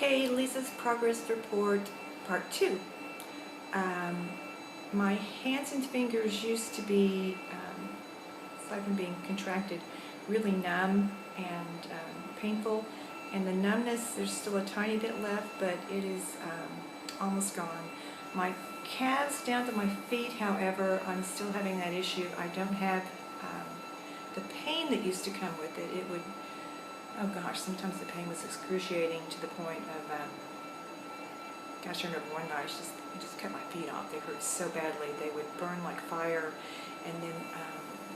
Okay, Lisa's progress report, part 2. My hands and fingers used to be, aside from being contracted, really numb and painful. And the numbness, there's still a tiny bit left, but it is almost gone. My calves down to my feet, however, I'm still having that issue. I don't have the pain that used to come with it. It would, oh gosh, sometimes the pain was excruciating to the point of, gosh, I remember one night I just cut my feet off. They hurt so badly. They would burn like fire, and then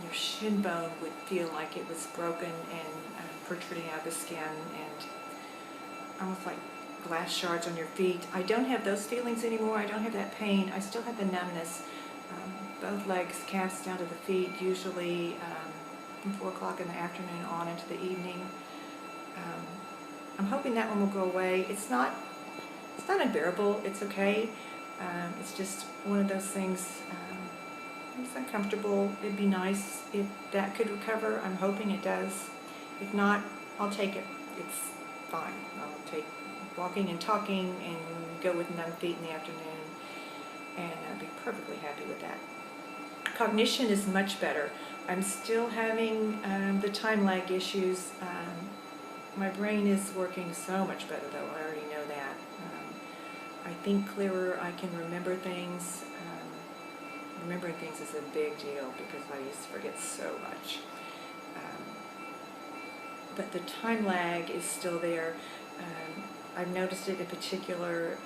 your shin bone would feel like it was broken and protruding out of the skin, and almost like glass shards on your feet. I don't have those feelings anymore. I don't have that pain. I still have the numbness. Both legs, calves down to the feet, usually from 4 o'clock in the afternoon on into the evening. I'm hoping that one will go away. It's not unbearable. It's okay. It's just one of those things. It's uncomfortable. It'd be nice if that could recover. I'm hoping it does. If not, I'll take it. It's fine. I'll take walking and talking and go with numb feet in the afternoon, and I'll be perfectly happy with that. Cognition is much better. I'm still having the time lag issues. My brain is working so much better, though. I already know that. I think clearer. I can remember things. Remembering things is a big deal because I used to forget so much. But the time lag is still there. I've noticed it in particular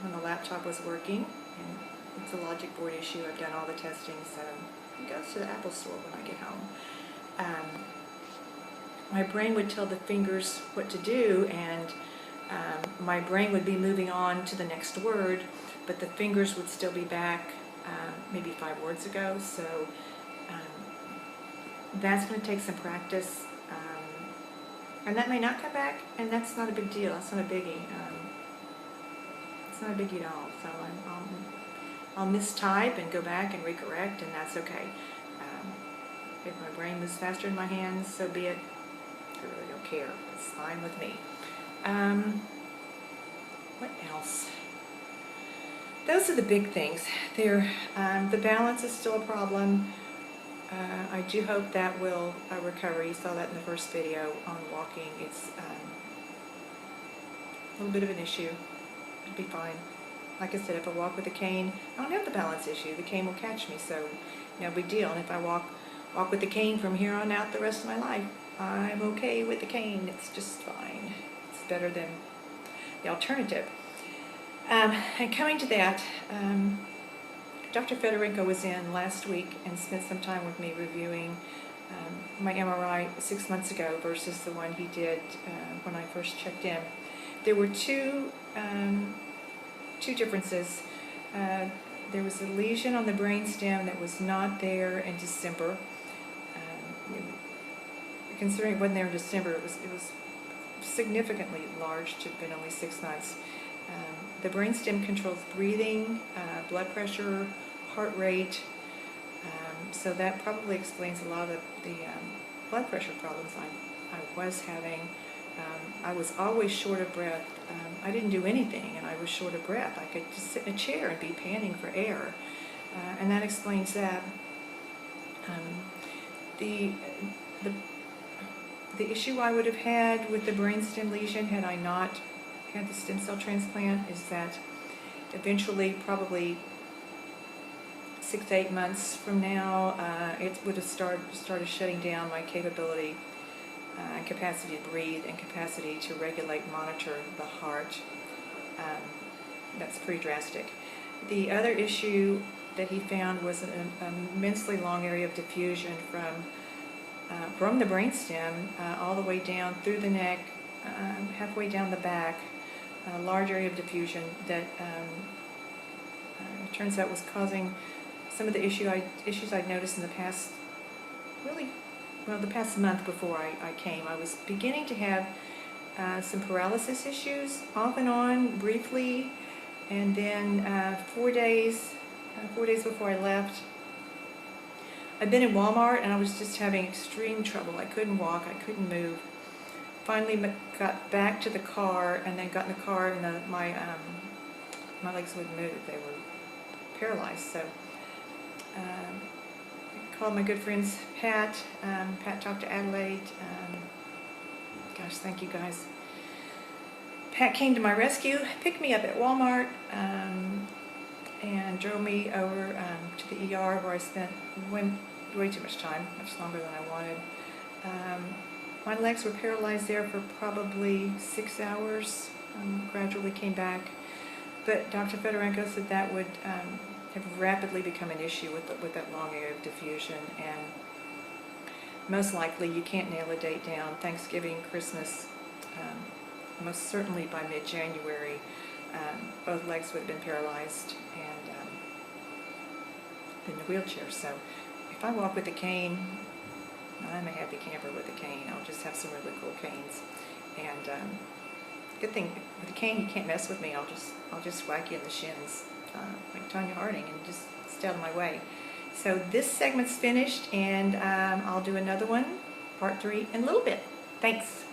when the laptop was working, and it's a logic board issue. I've done all the testing, so it goes to the Apple store when I get home. My brain would tell the fingers what to do, and my brain would be moving on to the next word, but the fingers would still be back maybe 5 words ago, so that's going to take some practice. And that may not come back, and that's not a big deal. That's not a biggie. It's not a biggie at all. So I'll mistype and go back and recorrect, and that's okay. If my brain moves faster in my hands, so be it. I really don't care. It's fine with me. What else? Those are the big things. The balance is still a problem. I do hope that will recover. You saw that in the first video on walking. It's a little bit of an issue. It'll be fine. Like I said, if I walk with a cane, I don't have the balance issue. The cane will catch me, so no big deal. And if I walk with the cane from here on out the rest of my life, I'm okay with the cane. It's just fine. It's better than the alternative. And coming to that, Dr. Fedorenko was in last week and spent some time with me reviewing my MRI 6 months ago versus the one he did when I first checked in. There were two differences. There was a lesion on the brainstem that was not there in December. Considering it wasn't there in December, it was significantly large to have been only 6 months. The brainstem controls breathing, blood pressure, heart rate, so that probably explains a lot of the blood pressure problems I was having. I was always short of breath. I didn't do anything, and I was short of breath. I could just sit in a chair and be panting for air, and that explains that. The issue I would have had with the brainstem lesion had I not had the stem cell transplant is that eventually, probably 6 to 8 months from now, it would have started shutting down my capability and capacity to breathe and capacity to regulate and monitor the heart. That's pretty drastic. The other issue that he found was an immensely long area of diffusion from the brainstem all the way down through the neck, halfway down the back, a large area of diffusion that it turns out was causing some of the issues I'd noticed in the past, the past month before I came. I was beginning to have some paralysis issues, off and on, briefly, and then 4 days before I left, I'd been in Walmart and I was just having extreme trouble. I couldn't walk, I couldn't move. finally got back to the car, and then got in the car, and my legs wouldn't move. They were paralyzed. So I called my good friends Pat. Pat talked to Adelaide. Gosh, thank you guys. Pat came to my rescue, picked me up at Walmart, and drove me over to the ER, where I spent way too much time, much longer than I wanted. My legs were paralyzed there for probably 6 hours, gradually came back. But Dr. Fedorenko said that would have rapidly become an issue with that long area of diffusion, and most likely you can't nail a date down. Thanksgiving, Christmas, most certainly by mid-January, both legs would have been paralyzed and in the wheelchair. So if I walk with a cane, I'm a happy camper with a cane. I'll just have some really cool canes. And good thing with a cane, you can't mess with me. I'll just whack you in the shins like Tonya Harding and just stay out of my way. So this segment's finished, and I'll do another one, part 3, in a little bit. Thanks.